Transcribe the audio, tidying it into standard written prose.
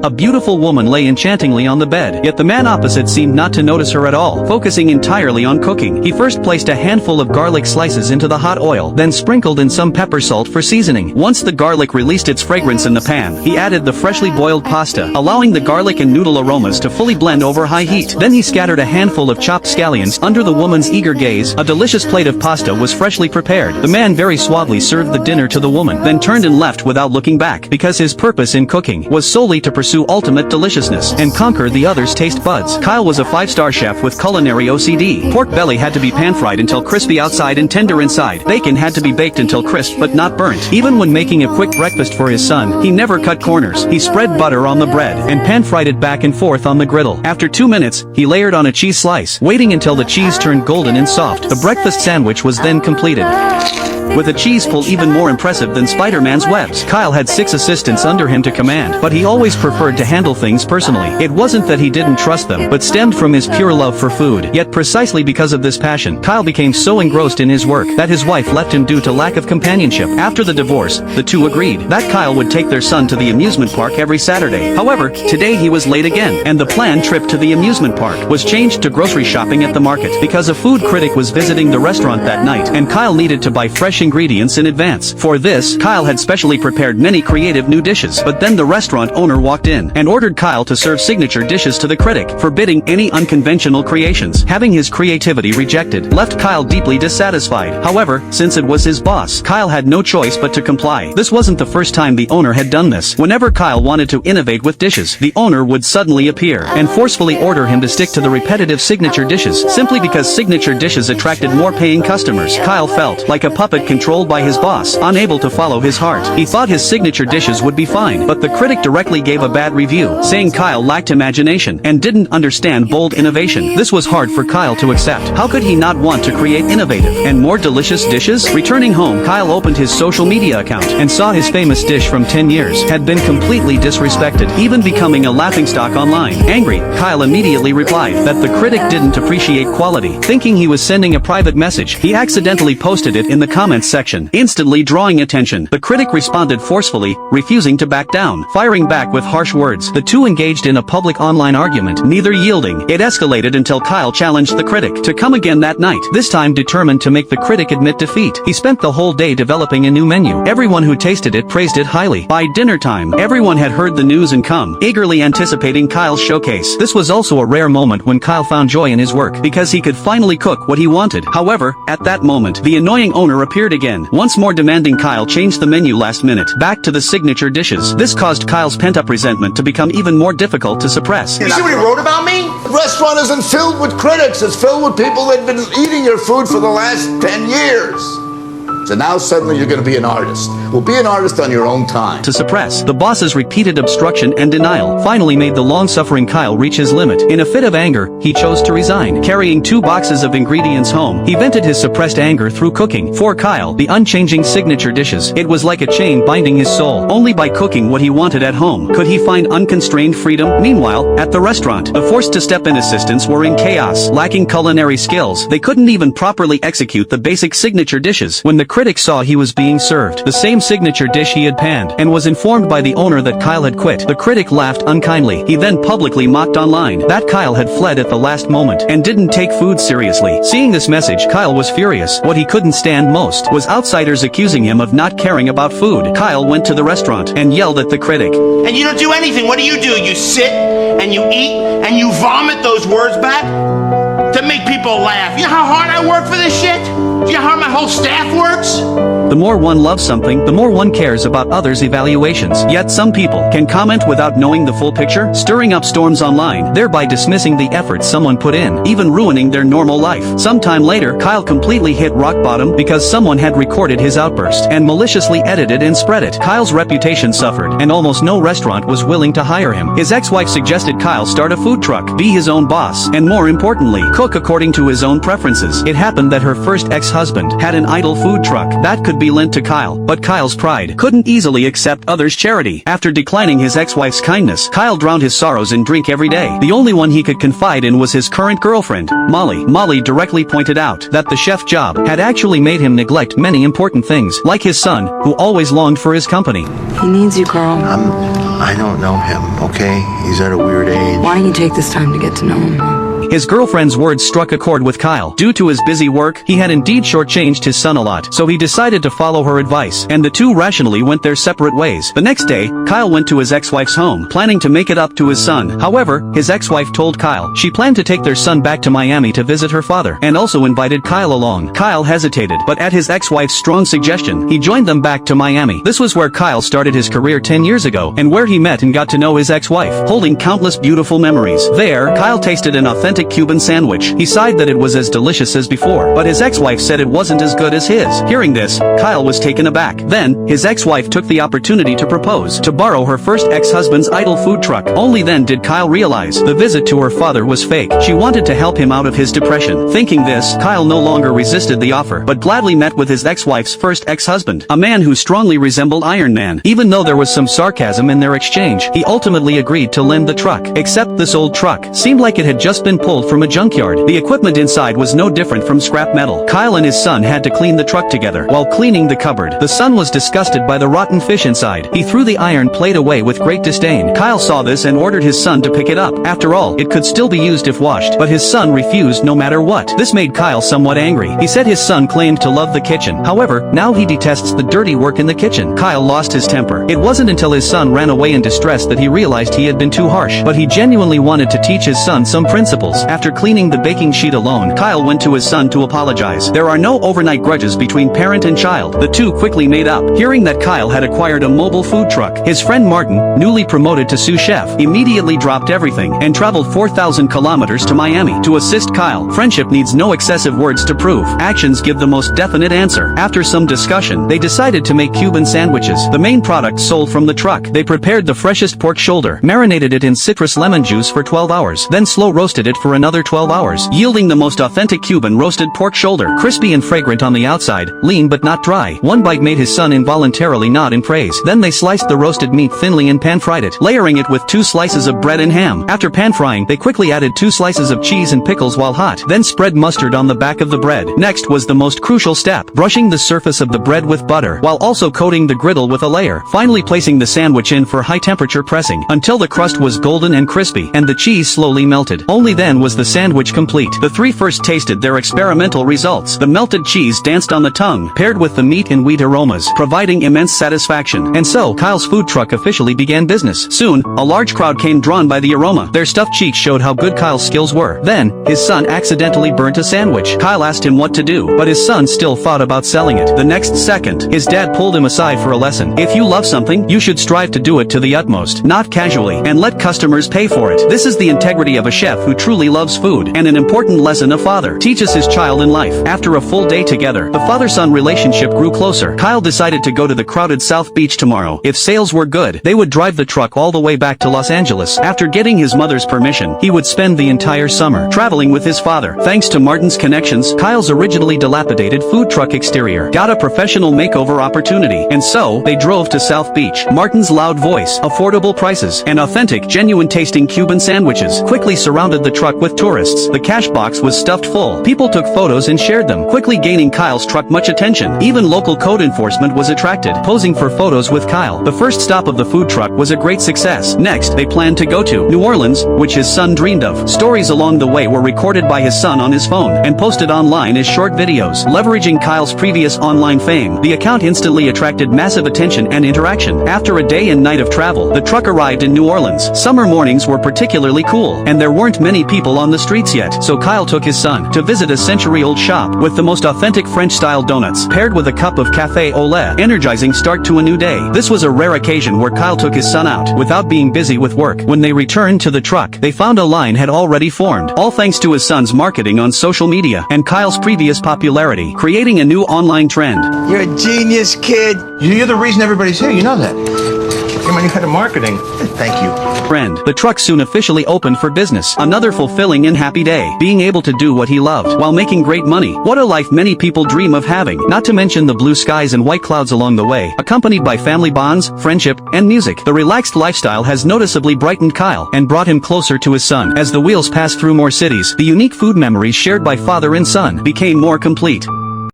A beautiful woman lay enchantingly on the bed, yet the man opposite seemed not to notice her at all, focusing entirely on cooking. He first placed a handful of garlic slices into the hot oil, then sprinkled in some pepper salt for seasoning. Once the garlic released its fragrance in the pan, he added the freshly boiled pasta, allowing the garlic and noodle aromas to fully blend over high heat. Then he scattered a handful of chopped scallions. Under the woman's eager gaze, a delicious plate of pasta was freshly prepared. The man very suavely served the dinner to the woman, then turned and left without looking back, because his purpose in cooking was solely to pursue ultimate deliciousness and conquer the other's taste buds. Kyle was a 5-star chef with culinary OCD. Pork belly had to be pan-fried until crispy outside and tender inside. Bacon had to be baked until crisp but not burnt. Even when making a quick breakfast for his son, he never cut corners. He spread butter on the bread and pan-fried it back and forth on the griddle. After 2 minutes, he layered on a cheese slice, waiting until the cheese turned golden and soft. The breakfast sandwich was then completed. With a cheese pull even more impressive than Spider-Man's webs. Kyle had 6 assistants under him to command, but he always preferred to handle things personally. It wasn't that he didn't trust them, but stemmed from his pure love for food. Yet precisely because of this passion, Kyle became so engrossed in his work that his wife left him due to lack of companionship. After the divorce, the two agreed that Kyle would take their son to the amusement park every Saturday. However, today he was late again, and the planned trip to the amusement park was changed to grocery shopping at the market, because a food critic was visiting the restaurant that night, and Kyle needed to buy fresh ingredients in advance. For this, Kyle had specially prepared many creative new dishes, but then the restaurant owner walked in and ordered Kyle to serve signature dishes to the critic, forbidding any unconventional creations. Having his creativity rejected left Kyle deeply dissatisfied. However, since it was his boss, Kyle had no choice but to comply. This wasn't the first time the owner had done this. Whenever Kyle wanted to innovate with dishes, the owner would suddenly appear and forcefully order him to stick to the repetitive signature dishes, simply because signature dishes attracted more paying customers. Kyle felt like a puppet controlled by his boss, unable to follow his heart. He thought his signature dishes would be fine, but the critic directly gave a bad review, saying Kyle lacked imagination and didn't understand bold innovation. This was hard for Kyle to accept. How could he not want to create innovative and more delicious dishes? Returning home, Kyle opened his social media account and saw his famous dish from 10 years had been completely disrespected, even becoming a laughingstock online. Angry, Kyle immediately replied that the critic didn't appreciate quality. Thinking he was sending a private message, he accidentally posted it in the comments section, instantly drawing attention. The critic responded forcefully, refusing to back down, firing back with harsh words. The two engaged in a public online argument, neither yielding. It escalated until Kyle challenged the critic to come again that night, this time determined to make the critic admit defeat. He spent the whole day developing a new menu. Everyone who tasted it praised it highly. By dinner time, everyone had heard the news and come, eagerly anticipating Kyle's showcase. This was also a rare moment when Kyle found joy in his work, because he could finally cook what he wanted. However, at that moment, the annoying owner appeared again, once more demanding Kyle change the menu last minute, back to the signature dishes. This caused Kyle's pent-up resentment to become even more difficult to suppress. You see what he wrote about me? The restaurant isn't filled with critics, it's filled with people that have been eating your food for the last 10 years. So now suddenly you're going to be an artist. Well, be an artist on your own time. To suppress, the boss's repeated obstruction and denial finally made the long-suffering Kyle reach his limit. In a fit of anger, he chose to resign. Carrying 2 boxes of ingredients home, he vented his suppressed anger through cooking. For Kyle, the unchanging signature dishes, it was like a chain binding his soul. Only by cooking what he wanted at home could he find unconstrained freedom. Meanwhile, at the restaurant, the forced-to-step-in assistants were in chaos. Lacking culinary skills, they couldn't even properly execute the basic signature dishes. When the critic saw he was being served the same signature dish he had panned, and was informed by the owner that Kyle had quit, the critic laughed unkindly. He then publicly mocked online that Kyle had fled at the last moment and didn't take food seriously. Seeing this message, Kyle was furious. What he couldn't stand most was outsiders accusing him of not caring about food. Kyle went to the restaurant and yelled at the critic. And you don't do anything. What do? You sit and you eat and you vomit those words back to make people laugh. You know how hard I work for this shit? Do you know how my whole staff works? The more one loves something, the more one cares about others' evaluations. Yet some people can comment without knowing the full picture, stirring up storms online, thereby dismissing the effort someone put in, even ruining their normal life. Sometime later, Kyle completely hit rock bottom because someone had recorded his outburst and maliciously edited and spread it. Kyle's reputation suffered, and almost no restaurant was willing to hire him. His ex-wife suggested Kyle start a food truck, be his own boss, and more importantly, cook according to his own preferences. It happened that her first ex-husband ex-husband, had an idle food truck that could be lent to Kyle, but Kyle's pride couldn't easily accept others' charity. After declining his ex-wife's kindness, Kyle drowned his sorrows in drink every day. The only one he could confide in was his current girlfriend, Molly. Molly directly pointed out that the chef job had actually made him neglect many important things, like his son, who always longed for his company. He needs you, Carl. I don't know him, okay? He's at a weird age. Why don't you take this time to get to know him? His girlfriend's words struck a chord with Kyle. Due to his busy work, he had indeed shortchanged his son a lot, so he decided to follow her advice, and the two rationally went their separate ways. The next day, Kyle went to his ex-wife's home, planning to make it up to his son. However, his ex-wife told Kyle she planned to take their son back to Miami to visit her father, and also invited Kyle along. Kyle hesitated, but at his ex-wife's strong suggestion, he joined them back to Miami. This was where Kyle started his career 10 years ago, and where he met and got to know his ex-wife, holding countless beautiful memories. There, Kyle tasted an authentic Cuban sandwich. He sighed that it was as delicious as before, but his ex-wife said it wasn't as good as his. Hearing this, Kyle was taken aback. Then, his ex-wife took the opportunity to propose, to borrow her first ex-husband's idle food truck. Only then did Kyle realize the visit to her father was fake. She wanted to help him out of his depression. Thinking this, Kyle no longer resisted the offer, but gladly met with his ex-wife's first ex-husband, a man who strongly resembled Iron Man. Even though there was some sarcasm in their exchange, he ultimately agreed to lend the truck. Except this old truck seemed like it had just been pulled from a junkyard. The equipment inside was no different from scrap metal. Kyle and his son had to clean the truck together. While cleaning the cupboard, the son was disgusted by the rotten fish inside. He threw the iron plate away with great disdain. Kyle saw this and ordered his son to pick it up. After all, it could still be used if washed, but his son refused no matter what. This made Kyle somewhat angry. He said his son claimed to love the kitchen. However, now he detests the dirty work in the kitchen. Kyle lost his temper. It wasn't until his son ran away in distress that he realized he had been too harsh, but he genuinely wanted to teach his son some principles. After cleaning the baking sheet alone, Kyle went to his son to apologize. There are no overnight grudges between parent and child. The two quickly made up. Hearing that Kyle had acquired a mobile food truck, his friend Martin, newly promoted to sous chef, immediately dropped everything and traveled 4,000 kilometers to Miami to assist Kyle. Friendship needs no excessive words to prove. Actions give the most definite answer. After some discussion, they decided to make Cuban sandwiches, the main product sold from the truck. They prepared the freshest pork shoulder, marinated it in citrus lemon juice for 12 hours, then slow roasted it for another 12 hours, yielding the most authentic Cuban roasted pork shoulder, crispy and fragrant on the outside, lean but not dry. One bite made his son involuntarily nod in praise. Then they sliced the roasted meat thinly and pan-fried it, layering it with 2 slices of bread and ham. After pan-frying, they quickly added 2 slices of cheese and pickles while hot, then spread mustard on the back of the bread. Next was the most crucial step, brushing the surface of the bread with butter, while also coating the griddle with a layer, finally placing the sandwich in for high-temperature pressing, until the crust was golden and crispy, and the cheese slowly melted. Only then was the sandwich complete. The three first tasted their experimental results. The melted cheese danced on the tongue, paired with the meat and wheat aromas, providing immense satisfaction. And so, Kyle's food truck officially began business. Soon, a large crowd came drawn by the aroma. Their stuffed cheeks showed how good Kyle's skills were. Then, his son accidentally burnt a sandwich. Kyle asked him what to do, but his son still thought about selling it. The next second, his dad pulled him aside for a lesson. If you love something, you should strive to do it to the utmost, not casually, and let customers pay for it. This is the integrity of a chef who truly loves food, and an important lesson a father teaches his child in life. After a full day together, the father-son relationship grew closer. Kyle decided to go to the crowded South Beach tomorrow. If sales were good, they would drive the truck all the way back to Los Angeles. After getting his mother's permission, he would spend the entire summer traveling with his father. Thanks to Martin's connections, Kyle's originally dilapidated food truck exterior got a professional makeover opportunity, and so they drove to South Beach. Martin's loud voice, affordable prices, and authentic, genuine-tasting Cuban sandwiches quickly surrounded the truck with tourists. The cash box was stuffed full. People took photos and shared them, quickly gaining Kyle's truck much attention. Even local code enforcement was attracted, posing for photos with Kyle. The first stop of the food truck was a great success. Next, they planned to go to New Orleans, which his son dreamed of. Stories along the way were recorded by his son on his phone and posted online as short videos. Leveraging Kyle's previous online fame, the account instantly attracted massive attention and interaction. After a day and night of travel, the truck arrived in New Orleans. Summer mornings were particularly cool, and there weren't many people on the streets yet, so Kyle took his son to visit a century-old shop with the most authentic French-style donuts, paired with a cup of café au lait, energizing start to a new day. This was a rare occasion where Kyle took his son out, without being busy with work. When they returned to the truck, they found a line had already formed, all thanks to his son's marketing on social media, and Kyle's previous popularity, creating a new online trend. You're a genius, kid. You're the reason everybody's here, you know that. Come my new head of marketing. Thank you. Friend. The truck soon officially opened for business. Another fulfilling and happy day. Being able to do what he loved while making great money. What a life many people dream of having. Not to mention the blue skies and white clouds along the way, accompanied by family bonds, friendship, and music. The relaxed lifestyle has noticeably brightened Kyle and brought him closer to his son. As the wheels pass through more cities, the unique food memories shared by father and son became more complete.